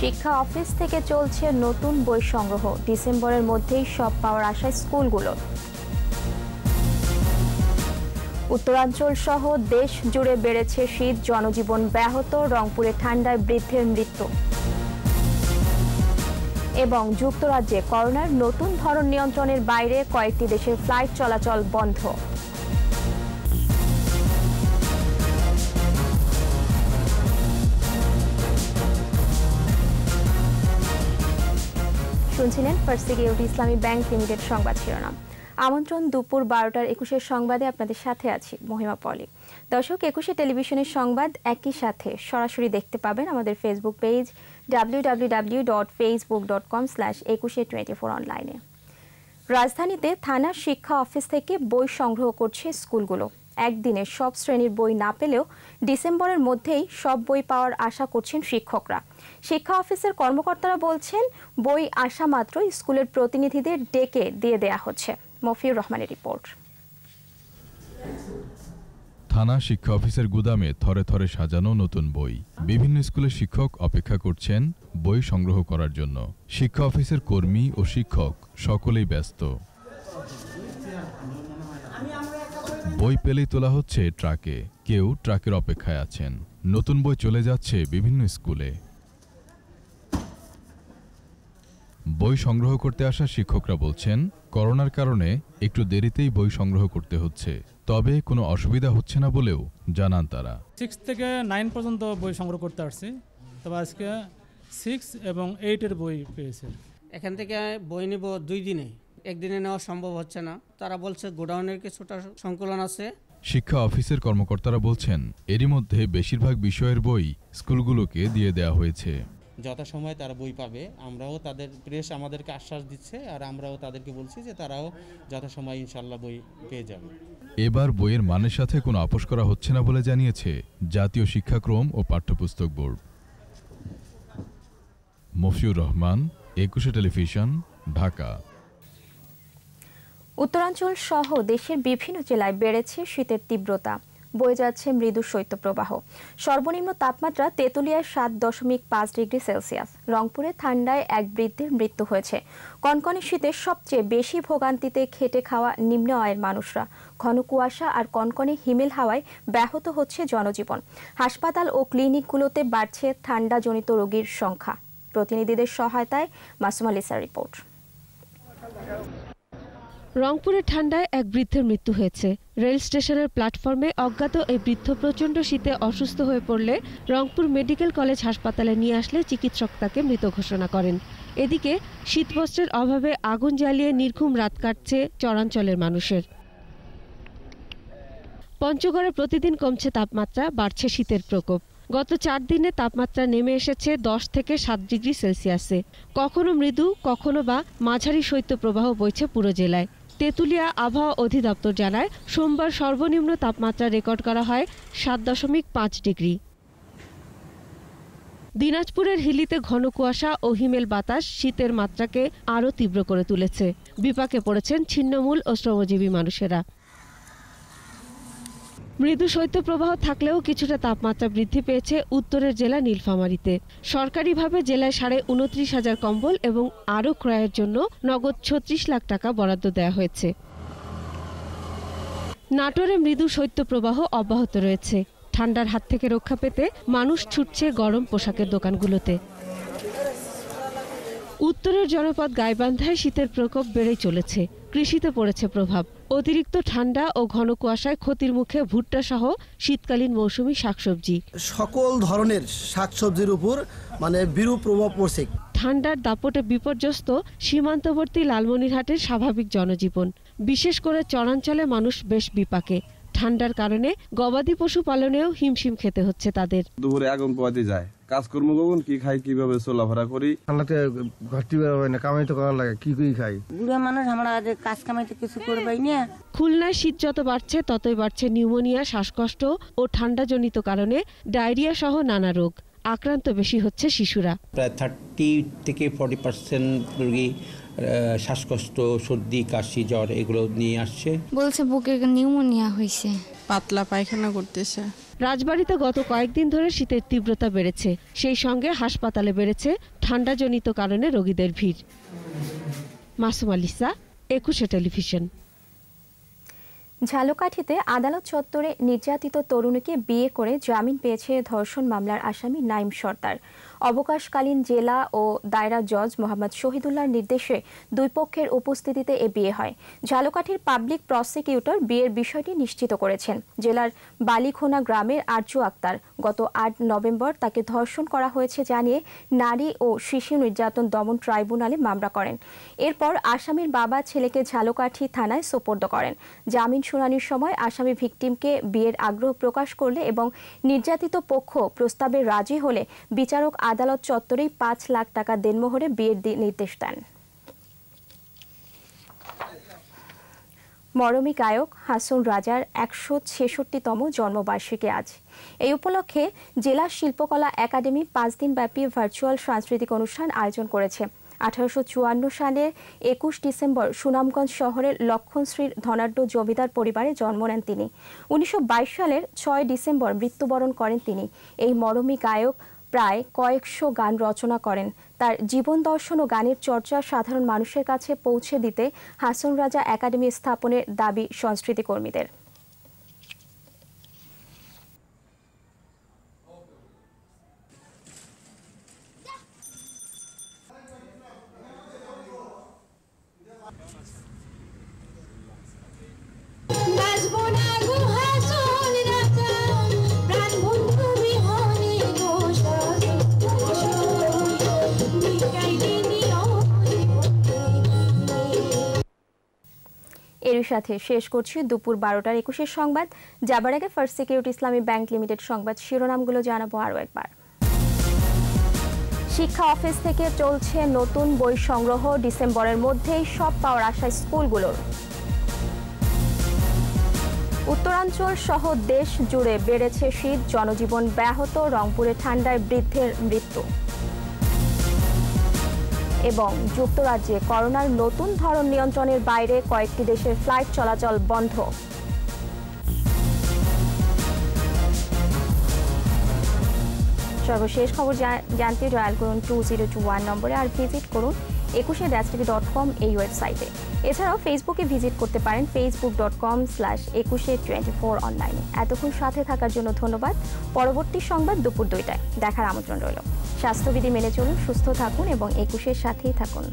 শিক্ষা অফিস থেকে চলছে নতুন বই সংগ্রহ। ডিসেম্বরের মধ্যেই সব পাওয়ার আশায় স্কুলগুলো। উত্তরাঞ্চল সহ দেশ জুড়ে বেড়েছে শীত, জনজীবন ব্যাহত, রংপুরে ঠান্ডায় বৃদ্ধের মৃত্যু। এবং যুক্তরাজ্যে করোনার নতুন ধরন নিয়ন্ত্রণের বাইরে কয়েকটি দেশের ফ্লাইট চলাচল বন্ধ। শুনছিলেন ফার্স্ট সিকিউরিটি ইসলামী ব্যাংক লিমিটেড সংবাদ শিরোনাম। আমন্ত্রণ দুপুর 12টার 21 সংবাদে আপনাদের সাথে আছি মহিমা পলি। দর্শক, 21 টেলিভিশনের সংবাদ একই সাথে সরাসরি দেখতে পাবেন আমাদের ফেসবুক পেজ www.facebook.com/2124 অনলাইনে। রাজধানীতে থানা শিক্ষা অফিস থেকে বই সংগ্রহ করছে স্কুলগুলো। একদিনে সব শ্রেণীর বই না পেলেও ডিসেম্বরের মধ্যেই সব বই পাওয়ার আশা করছেন শিক্ষকরা। শিক্ষা অফিসের কর্মকর্তারা বলছেন, বই আসা মাত্রই স্কুলের প্রতিনিধিদের ডেকে দিয়ে দেয়া হচ্ছে। মফিউর রহমানের রিপোর্ট। থানা শিক্ষা অফিসের গুদামে থরে থরে সাজানো নতুন বই। বিভিন্ন স্কুলের শিক্ষক অপেক্ষা করছেন বই সংগ্রহ করার জন্য। শিক্ষা অফিসের কর্মী ও শিক্ষক সকলেই ব্যস্ত। বই পেলেই তোলা হচ্ছে ট্রাকে, কেউ ট্রাকের অপেক্ষায় আছেন। নতুন বই চলে যাচ্ছে বিভিন্ন স্কুলে। বই সংগ্রহ করতে আসা শিক্ষকরা বলছেন, করোনার কারণে একটু দেরিতেই বই সংগ্রহ করতে হচ্ছে, তবে কোনো অসুবিধা হচ্ছে না বলেও জানান তারা। 6 থেকে 9 পর্যন্ত বই সংগ্রহ করতে আসছি, তবে আজকে 6 এবং 8 এর বই পেয়েছে। এখান থেকে বই নিব 2 দিনে, একদিনে নেওয়া সম্ভব হচ্ছে না। তারা বলছে গোডাউনের কিছুটা সংকলন আছে। শিক্ষা অফিসের কর্মকর্তারা বলছেন, এরই মধ্যে বেশিরভাগ বিষয়ের বই স্কুলগুলোকে দিয়ে দেওয়া হয়েছে। যথাসময়ে তারা বই পাবে, আমরাও তাদের প্রেস আমাদেরকে আশ্বাস দিচ্ছে, আর আমরাও তাদেরকে বলছি যে তারাও যথাসময়ে ইনশাল্লাহ বই পেয়ে যাবে। এবার বইয়ের মানের সাথে কোনো আপোষ করা হচ্ছে না বলে জানিয়েছে জাতীয় শিক্ষাক্রম ও পাঠ্যপুস্তক বোর্ড। মফিউর রহমান, 21 টেলিভিশন, ঢাকা। উত্তরাঞ্চল সহ দেশের বিভিন্ন জেলায় বেড়েছে শীতের তীব্রতা, বয়ে যাচ্ছে মৃদু শৈত্যপ্রবাহ। সর্বনিম্ন তাপমাত্রা তেঁতুলিয়ায় 7.5 ডিগ্রি সেলসিয়াস। রংপুরে ঠান্ডায় এক বৃদ্ধের মৃত্যু হয়েছে। কনকনে শীতে সবচেয়ে বেশি ভোগান্তিতে খেটে খাওয়া নিম্ন আয়ের মানুষরা। ঘন কুয়াশা আর কনকনে হিমেল হাওয়ায় ব্যাহত হচ্ছে জনজীবন। হাসপাতাল ও ক্লিনিকগুলোতে বাড়ছে ঠান্ডাজনিত রোগীর সংখ্যা। প্রতিনিধিদের সহায়তায় মাসুমা লিসার রিপোর্ট। রংপুরে ঠান্ডায় এক বৃদ্ধের মৃত্যু হয়েছে। রেল স্টেশনের প্ল্যাটফর্মে অজ্ঞাত এই বৃদ্ধ প্রচণ্ড শীতে অসুস্থ হয়ে পড়লে রংপুর মেডিকেল কলেজ হাসপাতালে নিয়ে আসলে চিকিৎসক তাকে মৃত ঘোষণা করেন। এদিকে শীতবস্ত্রের অভাবে আগুন জ্বালিয়ে নির্ঘুম রাত কাটছে চরাঞ্চলের মানুষের। পঞ্চগড়ে প্রতিদিন কমছে তাপমাত্রা, বাড়ছে শীতের প্রকোপ। গত 4 দিনে তাপমাত্রা নেমে এসেছে 10 থেকে 7 ডিগ্রি সেলসিয়াসে। কখনো মৃদু, কখনো বা মাঝারি শৈত্যপ্রবাহ বইছে পুরো জেলায়। তেঁতুলিয়া আবহাওয়া অধিদপ্তর জানায়, সোমবার সর্বনিম্ন তাপমাত্রা রেকর্ড করা হয় 7.5 ডিগ্রি। দিনাজপুরের হিলিতে ঘন কুয়াশা ও হিমেল বাতাস শীতের মাত্রাকে আরও তীব্র করে তুলেছে। বিপাকে পড়েছেন ছিন্নমূল ও শ্রমজীবী মানুষেরা। মৃদু শৈত্যপ্রবাহ থাকলেও কিছুটা তাপমাত্রা বৃদ্ধি পেয়েছে উত্তরের জেলা নীলফামারীতে। সরকারিভাবে জেলায় 29,500 কম্বল এবং আরও ক্রয়ের জন্য নগদ 36 লাখ টাকা বরাদ্দ দেওয়া হয়েছে। নাটোরে মৃদু শৈত্যপ্রবাহ অব্যাহত রয়েছে। ঠান্ডার হাত থেকে রক্ষা পেতে মানুষ ছুটছে গরম পোশাকের দোকানগুলোতে। উত্তরের জনপদ গাইবান্ধায় শীতের প্রকোপ বেড়েই চলেছে। কৃষিতে পড়েছে প্রভাব। অতিরিক্ত ঠান্ডা ও ঘন কুয়াশায় ক্ষতির মুখে ভুট্টা সহ শীতকালীন মৌসুমী শাকসবজি। সকল ধরনের শাকসবজির উপর বিরূপ প্রভাব পড়ছে। ঠান্ডার দাপটে বিপর্যস্ত সীমান্তবর্তী লালমনিরহাটের স্বাভাবিক জনজীবন। বিশেষ করে চরাঞ্চলে মানুষ বেশ বিপাকে। ঠান্ডার কারণে গবাদি পশু পালনেও হিমশিম খেতে হচ্ছে তাদের। দুপুরে আগুন পোয়াতে যায়, কাজকর্ম কখন কি খাই, কিভাবে চলাফেরা করি। ঠান্ডাতে ঘরটি বেরোয় না, কামাই তো করার লাগে, কি খাই। বুড়া মানুষ আমরা কাজ কামাই তো কিছু করবাই না। খুলনায় শীত যত বাড়ছে ততই বাড়ছে নিউমোনিয়া, শ্বাসকষ্ট ও ঠান্ডাজনিত কারণে ডায়রিয়া সহ নানা রোগ। আক্রান্ত বেশি হচ্ছে শিশুরা। প্রায় 30 থেকে 40% রোগী শ্বাসকষ্ট, সর্দি, কাশি, জ্বর এগুলো নিয়ে আসছে। বলছে বুকে নিউমোনিয়া হয়েছে, পাতলা পায়খানা করতেছে। রাজবাড়ীতে গত কয়েকদিন ধরে শীতের তীব্রতা বেড়েছে। সেই সঙ্গে হাসপাতালে বেড়েছে ঠান্ডাজনিত কারণে রোগীদের ভিড়। মাসুম আলিসা, একুশে টেলিভিশন। ঝালকাঠিতে আদালত চত্বরে নির্যাতিত তরুণীকে বিয়ে করে জামিন পেয়েছে ধর্ষণ মামলার আসামি নাইম সর্দার। অবকাশকালীন জেলা ও দায়রা জজ মোহাম্মদ শহীদুল্লাহর নির্দেশে দুই পক্ষের উপস্থিতিতে এ বিয়ে হয়। ঝালকাঠির পাবলিক প্রসিকিউটর বিয়ের বিষয়টি নিশ্চিত করেছেন। জেলার বালিখোনা গ্রামের আরজু আক্তার গত ৮ নভেম্বর তাকে ধর্ষণ করা হয়েছে জানিয়ে নারী ও শিশু নির্যাতন দমন ট্রাইব্যুনালে মামলা করেন। এরপর আসামির বাবা ছেলেকে ঝালকাঠি থানায় সোপর্দ করেন। জামিন শুনানির সময় আসামি ভিকটিমকে বিয়ের আগ্রহ প্রকাশ করলে এবং নির্যাতিত পক্ষ প্রস্তাবে রাজি হলে বিচারক আদালত চত্বরেই ৫ লাখ টাকা দেনমোহরে বিয়ের নির্দেশ দেন। মরমী গায়ক হাসন রাজার ১৬৬তম জন্মবার্ষিকী আজ। এই উপলক্ষে জেলা শিল্পকলা একাডেমি ৫ দিনব্যাপী ভার্চুয়াল সাংস্কৃতিক অনুষ্ঠান আয়োজন করেছে। ১৮৫৪ সালের ২১ ডিসেম্বর সুনামগঞ্জ শহরের লক্ষণশ্রীর ধনাঢ্য জমিদার পরিবারে জন্ম নেন তিনি। ১৯২২ সালের ৬ ডিসেম্বর মৃত্যুবরণ করেন তিনি। এই মরমী গায়ক প্রায় কয়েকশো গান রচনা করেন। তার জীবন দর্শন ও গানের চর্চা সাধারণ মানুষের কাছে পৌঁছে দিতে হাসন রাজা একাডেমি স্থাপনের দাবি সংস্কৃতি কর্মীদের। এর সাথে শেষ করছি দুপুর ১২টার ২১ সংবাদ। যাবার আগে ফার্স্ট সিকিউরিটি ইসলামী ব্যাংক লিমিটেড সংবাদ শিরোনামগুলো জানাবো আরও একবার। শিক্ষা অফিস থেকে চলছে নতুন বই সংগ্রহ, ডিসেম্বরের মধ্যেই সব পাওয়ার আশা স্কুলগুলোর। উত্তরাঞ্চল সহ দেশ জুড়ে বেড়েছে শীত, জনজীবন ব্যাহত, রংপুরে ঠান্ডায় বৃদ্ধের মৃত্যু। এবং যুক্তরাজ্যে করোনার নতুন ধরন নিয়ন্ত্রণের বাইরে, কয়েকটি দেশের ফ্লাইট চলাচল বন্ধ। সর্বশেষ খবর জানতে ডায়াল করুন 2021 নম্বরে আর ভিজিট করুন 21tv.com এই ওয়েবসাইটে। এছাড়াও ফেসবুকে ভিজিট করতে পারেন facebook.com/2124 অনলাইনে। এতক্ষণ সাথে থাকার জন্য ধন্যবাদ। পরবর্তী সংবাদ দুপুর 2টায় দেখার আমন্ত্রণ রইল। স্বাস্থ্যবিধি মেনে চলুন, সুস্থ থাকুন এবং 21-এর সাথেই থাকুন।